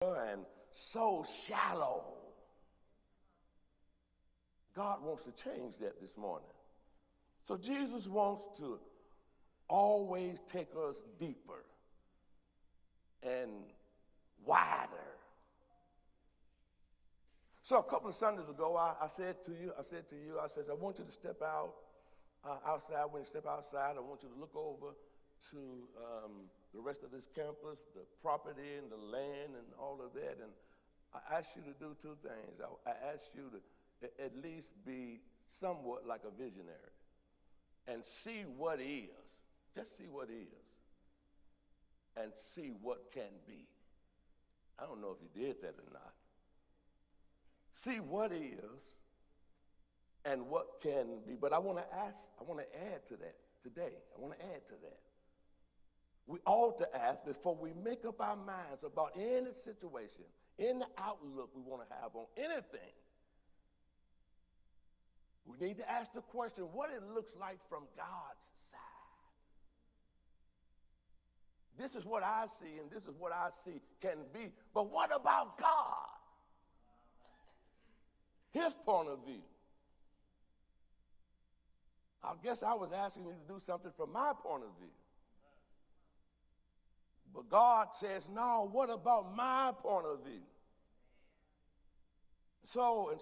and so shallow. God wants to change that this morning. So Jesus wants to always take us deeper and wider. So a couple of Sundays ago, I said to you, I want you to step out outside. When you step outside, I want you to look over to the rest of this campus, the property and the land and all of that. And I asked you to do two things. I asked you to at least be somewhat like a visionary and see what is. Just see what is and see what can be. I don't know if you did that or not. See what is and what can be. But I want to add to that today. I want to add to that. We ought to ask before we make up our minds about any situation, any outlook we want to have on anything. We need to ask the question, what it looks like from God's side. This is what I see, and this is what I see can be. But what about God? His point of view. I guess I was asking you to do something from my point of view. But God says, no, what about my point of view? So,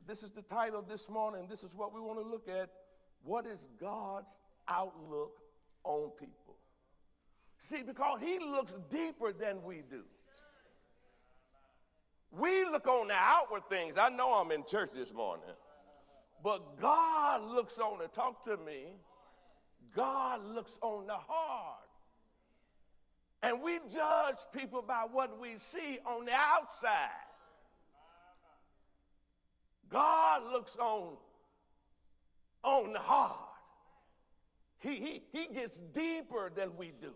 this is the title this morning. This is what we want to look at. What is God's outlook on people? See, because he looks deeper than we do. We look on the outward things. I know I'm in church this morning. But God looks on and talk to me. God looks on the heart. And we judge people by what we see on the outside. God looks on the heart. He gets deeper than we do.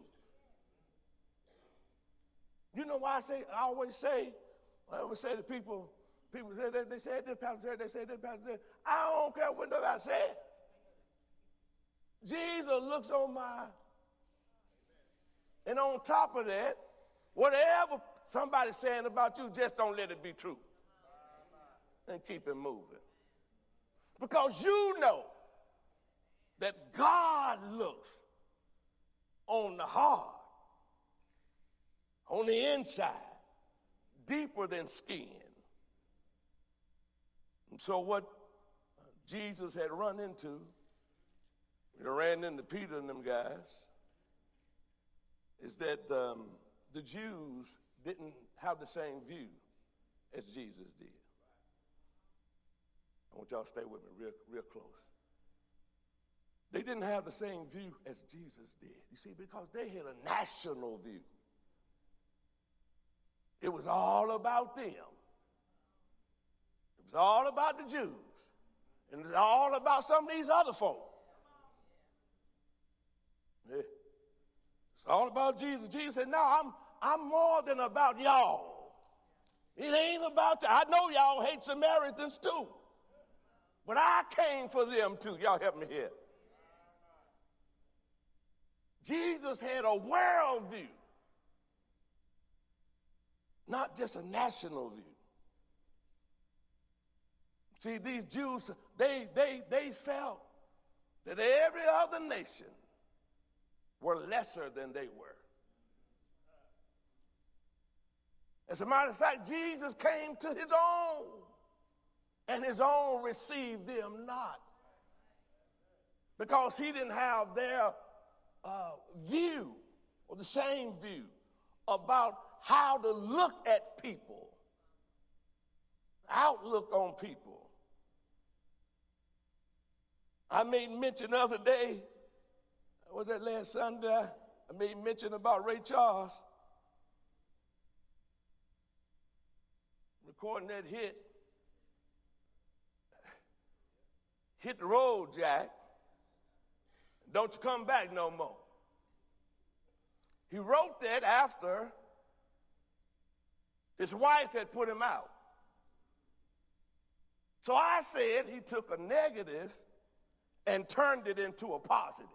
You know why I always say to people say, they said this, pastor said, they said this, pastor said. I don't care what nobody said. Jesus looks on my, and on top of that, whatever somebody's saying about you, just don't let it be true. And keep it moving. Because you know that God looks on the heart, on the inside, deeper than skin. And so what Jesus had run into, he ran into Peter and them guys, is that the Jews didn't have the same view as Jesus did. I want y'all to stay with me real close. They didn't have the same view as Jesus did. You see, because they had a national view. It was all about them. It was all about the Jews. And it was all about some of these other folk. Yeah. It's all about Jesus. Jesus said, no, I'm more than about y'all. It ain't about you. I know y'all hate Samaritans too. But I came for them too. Y'all help me here. Jesus had a world view, not just a national view. See, these Jews, they felt that every other nation were lesser than they were. As a matter of fact, Jesus came to his own, and his own received them not. Because he didn't have their view, or the same view, about how to look at people, outlook on people. I made mention the other day, was that last Sunday? I made mention about Ray Charles recording that hit the road, Jack. Don't you come back no more. He wrote that after his wife had put him out. So I said he took a negative and turned it into a positive.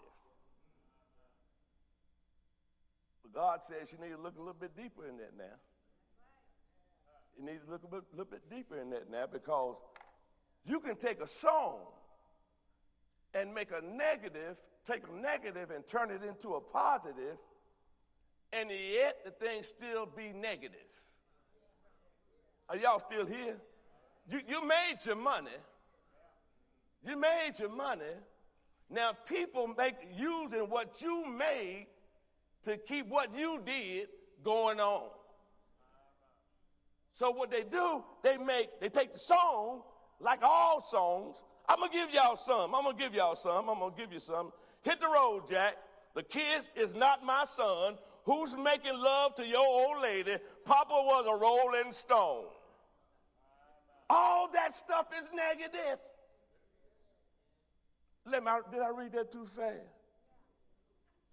But God says you need to look a little bit deeper in that now. You need to look a little bit deeper in that now, because you can take a song and take a negative and turn it into a positive, and yet the thing still be negative. Are y'all still here? You made your money. You made your money. Now people using what you made to keep what you did going on. So what they do, they take the song, like all songs. I'm gonna give y'all some. I'm gonna give you some. Hit the road, Jack. The kid is not my son. Who's making love to your old lady? Papa was a rolling stone. All that stuff is negative. Did I read that too fast?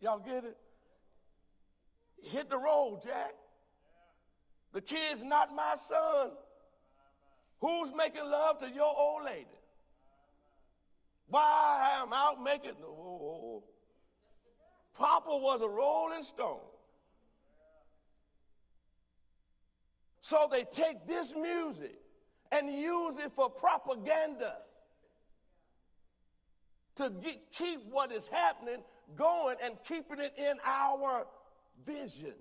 Y'all get it? Hit the road, Jack. The kid's not my son. Who's making love to your old lady? Why I'm out making, Papa was a rolling stone. So they take this music and use it for propaganda to keep what is happening going and keeping it in our vision.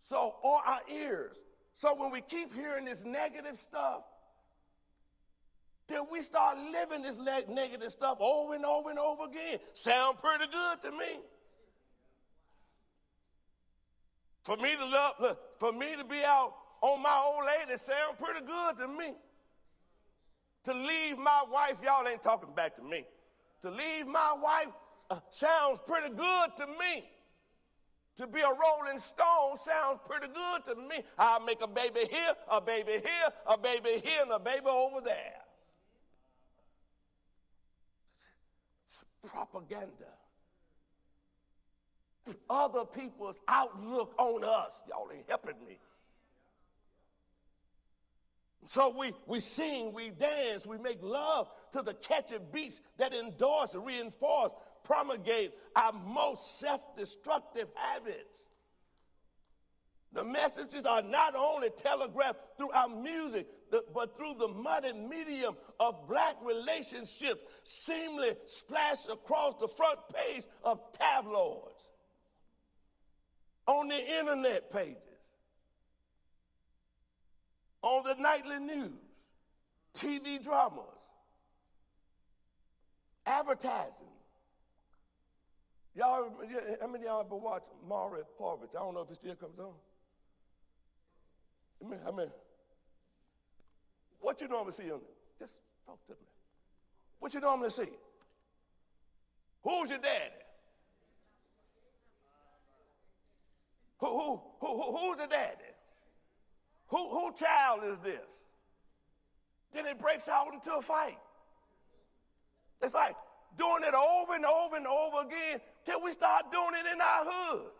So, or our ears. So when we keep hearing this negative stuff, then we start living this negative stuff over and over and over again. Sound pretty good to me. For me to be out on my old lady sound pretty good to me. To leave my wife, y'all ain't talking back to me. To leave my wife sounds pretty good to me. To be a rolling stone sounds pretty good to me. I'll make a baby here, a baby here, a baby here, and a baby over there. It's propaganda. Other people's outlook on us. Y'all ain't helping me. So we sing, we dance, we make love to the catchy beats that endorse, reinforce, promulgate our most self-destructive habits. The messages are not only telegraphed through our music, but through the modern medium of black relationships, seamlessly splashed across the front page of tabloids, on the internet pages, on the nightly news, TV dramas, advertising. Y'all, how many of y'all ever watched Maury Povich? I don't know if it still comes on. I mean, what you normally see on it? Just talk to me. What you normally see? Who's your daddy? Who's the daddy? Who child is this? Then it breaks out into a fight. It's like doing it over and over and over again till we start doing it in our hood.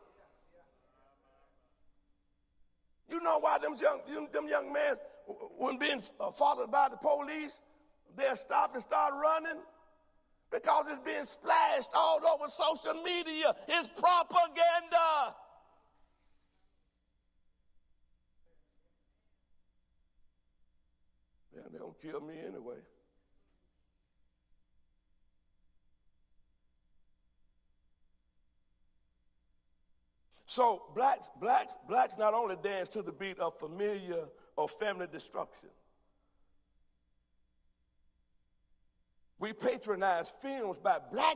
You know why them young men, when being followed by the police, they'll stop and start running? Because it's being splashed all over social media. It's propaganda. They don't kill me anyway. So blacks not only dance to the beat of familiar or family destruction. We patronize films by black